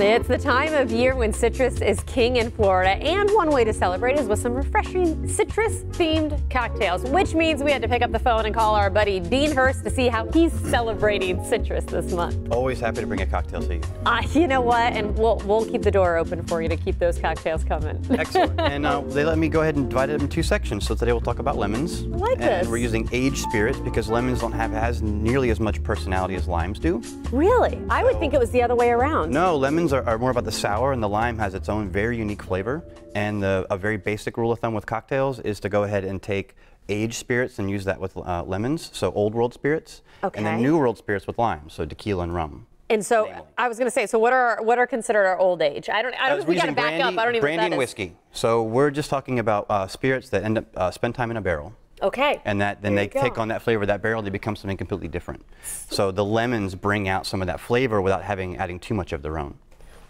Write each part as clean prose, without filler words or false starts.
It's the time of year when citrus is king in Florida, and one way to celebrate is with some refreshing citrus-themed cocktails, which means we had to pick up the phone and call our buddy Dean Hurst to see how he's celebrating citrus this month. Always happy to bring a cocktail to you. You know what? And we'll keep the door open for you to keep those cocktails coming. Excellent. And they let me go ahead and divide it in two sections. So today we'll talk about lemons. I like and this. We're using aged spirits because lemons don't have as nearly as much personality as limes do. Really? I would think it was the other way around. No, lemons are more about the sour, and the lime has its own very unique flavor. And a very basic rule of thumb with cocktails is to go ahead and take aged spirits and use that with lemons, so old world spirits, and then new world spirits with limes, so tequila and rum. And so Namely. I was going to say, so what are considered our old age? I don't know if we got to back up. I don't even know brandy what that and is. whiskey. So we're just talking about spirits that end up spend time in a barrel. Okay. And then they take on that flavor of that barrel, they become something completely different. So the lemons bring out some of that flavor without adding too much of their own.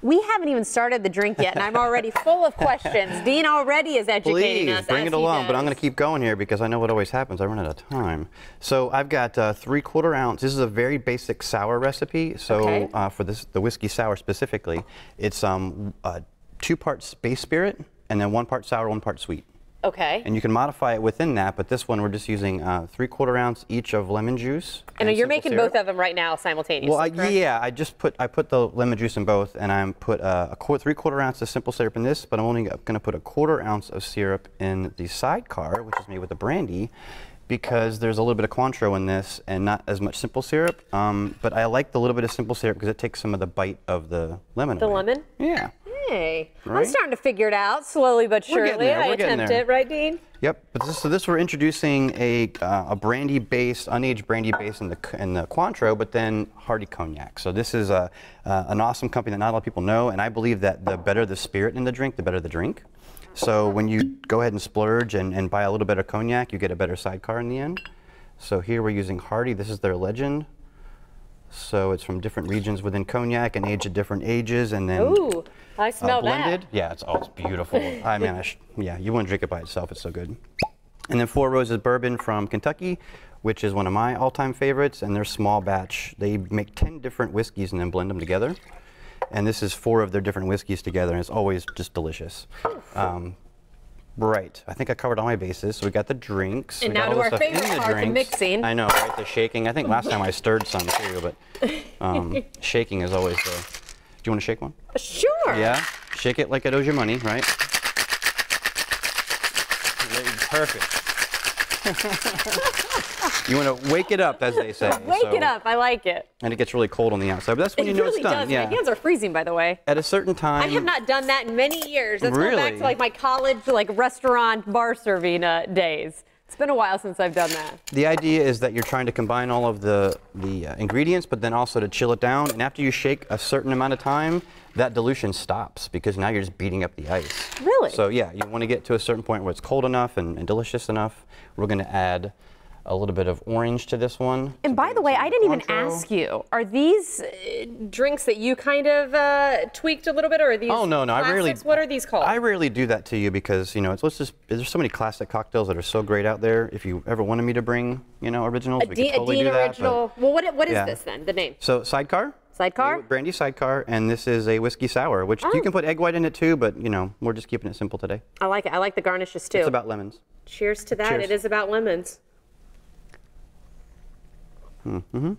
We haven't even started the drink yet, and I'm already full of questions. Dean already is educating us. Please, bring it along, but I'm going to keep going here because I know what always happens. I run out of time. So I've got 3/4 ounce. This is a very basic sour recipe. So for the whiskey sour specifically, it's 2 parts base spirit and then 1 part sour, 1 part sweet. Okay. And you can modify it within that, but this one we're just using 3/4 ounce each of lemon juice. And you're making both of them right now simultaneously. Well, yeah, I put the lemon juice in both, and I put 3/4 ounce of simple syrup in this, but I'm only going to put 1/4 ounce of syrup in the sidecar, which is made with the brandy, because there's a little bit of Cointreau in this and not as much simple syrup. But I like the little bit of simple syrup because it takes some of the bite of the lemon away. The lemon? Yeah. Hey, Right? I'm starting to figure it out slowly but surely. I attempt it, right, Dean? Yep. But this we're introducing a brandy-based, unaged brandy-based in the Cointreau, but then Hardy Cognac. So this is an awesome company that not a lot of people know, and I believe that the better the spirit in the drink, the better the drink. So when you go ahead and splurge and buy a little bit of cognac, you get a better sidecar in the end. So here we're using Hardy. This is their Legend. So it's from different regions within cognac and aged at different ages, and then ooh, I smell blended. that. Yeah, it's beautiful. I mean, yeah, you wouldn't drink it by itself. It's so good. And then 4 Roses Bourbon from Kentucky, which is one of my all-time favorites, and they're small batch. They make 10 different whiskeys and then blend them together. And this is 4 of their different whiskeys together, and it's always just delicious. Right, I think I covered all my bases. So we got the drinks. And we got now all to the our stuff favorite in the part, the drinks. mixing. I know, right? The shaking. I think last time I stirred some too, but shaking is always the. Do you want to shake one? Sure. Yeah. Shake it like it owes you money, right? Perfect. You want to wake it up, as they say. Wake it up. I like it. And it gets really cold on the outside, but that's when you know it's done. Does. Yeah. My hands are freezing, by the way. At a certain time. I have not done that in many years. That's going back to like my college, like restaurant bar serving days. It's been a while since I've done that. The idea is that you're trying to combine all of the ingredients, but then also to chill it down. And after you shake a certain amount of time, that dilution stops because now you're just beating up the ice. Really? So yeah, you want to get to a certain point where it's cold enough and delicious enough. We're going to add a little bit of orange to this one. And by the way, I didn't even ask you, are these drinks that you kind of tweaked a little bit, or are these classics? What are these called? I rarely do that to you because, you know, there's so many classic cocktails that are so great out there. If you ever wanted me to bring, you know, originals, we could totally do that. Original. Well, what is this then, the name? So Sidecar. Sidecar? Brandy Sidecar, and this is a whiskey sour, which you can put egg white in it too, but, you know, we're just keeping it simple today. I like it. I like the garnishes too. It's about lemons. Cheers to that. Cheers. It is about lemons. Mm-hmm.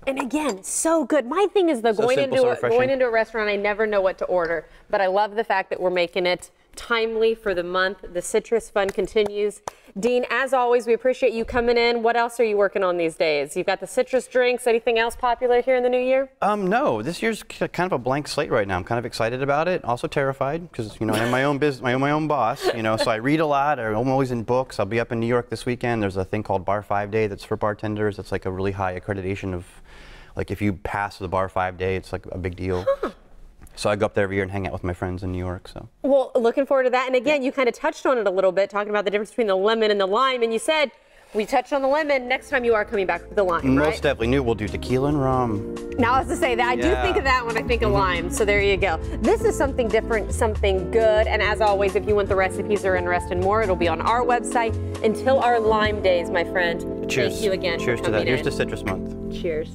And again, so good. My thing is going into a restaurant, I never know what to order, but I love the fact that we're making it timely for the month. The citrus fun continues. Dean, as always, we appreciate you coming in. What else are you working on these days? You've got the citrus drinks. Anything else popular here in the new year? No, this year's kind of a blank slate right now. I'm kind of excited about it, also terrified because, you know, I'm my own business, my own boss, you know, so I read a lot. I'm always in books. I'll be up in New York this weekend. There's a thing called Bar 5 Day that's for bartenders. It's like a really high accreditation of, like, if you pass the Bar 5 Day, it's like a big deal. Huh. So I go up there every year and hang out with my friends in New York. So. Well, looking forward to that. And again, you kind of touched on it a little bit, talking about the difference between the lemon and the lime. And you said, we touched on the lemon. Next time you are coming back with the lime, right? Most definitely. We'll do tequila and rum. Now, I was to say that I do think of that when I think of lime. So there you go. This is something different, something good. And as always, if you want the recipes or interested in more, it'll be on our website. Until our lime days, my friend. Cheers. Thank you again. Cheers to that. Here's to Citrus Month. Cheers.